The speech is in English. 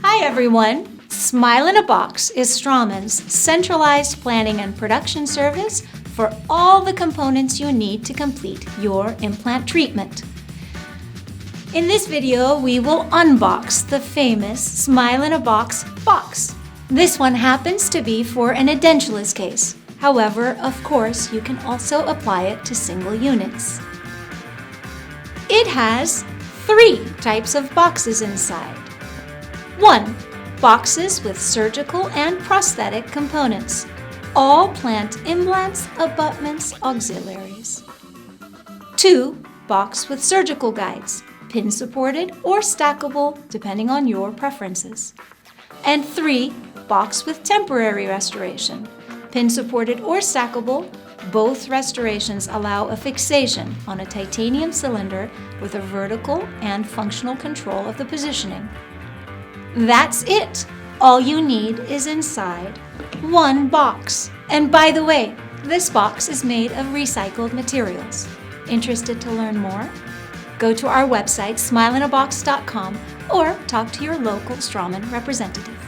Hi everyone! Smile in a Box is Straumann's centralized planning and production service for all the components you need to complete your implant treatment. In this video, we will unbox the famous Smile in a Box box. This one happens to be for an edentulous case. However, of course, you can also apply it to single units. It has 3 types of boxes inside. 1. Boxes with surgical and prosthetic components. All plant implants, abutments, auxiliaries. 2. Box with surgical guides, pin-supported or stackable depending on your preferences. And 3. Box with temporary restoration, pin-supported or stackable. Both restorations allow a fixation on a titanium cylinder with a vertical and functional control of the positioning. That's it! All you need is inside one box. And by the way, this box is made of recycled materials. Interested to learn more? Go to our website, smileinAbox.com, or talk to your local Straumann representative.